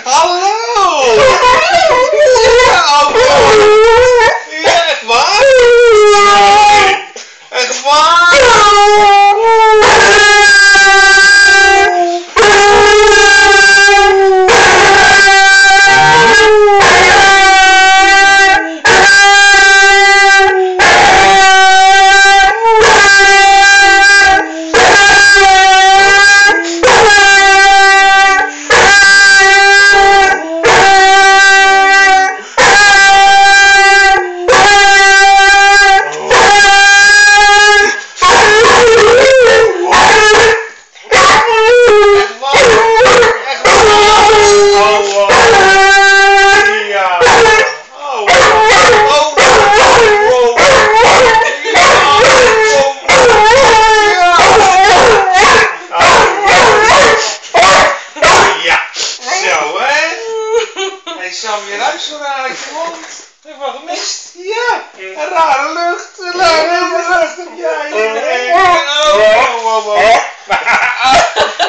Hallo! Ja, echt waar? Echt waar? Sam, je ruikt zo raar uit je mond. Heb je wat gemist? Ja, een rare lucht. Een rare lucht heb jij.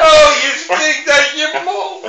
Oh, je stinkt uit je mond.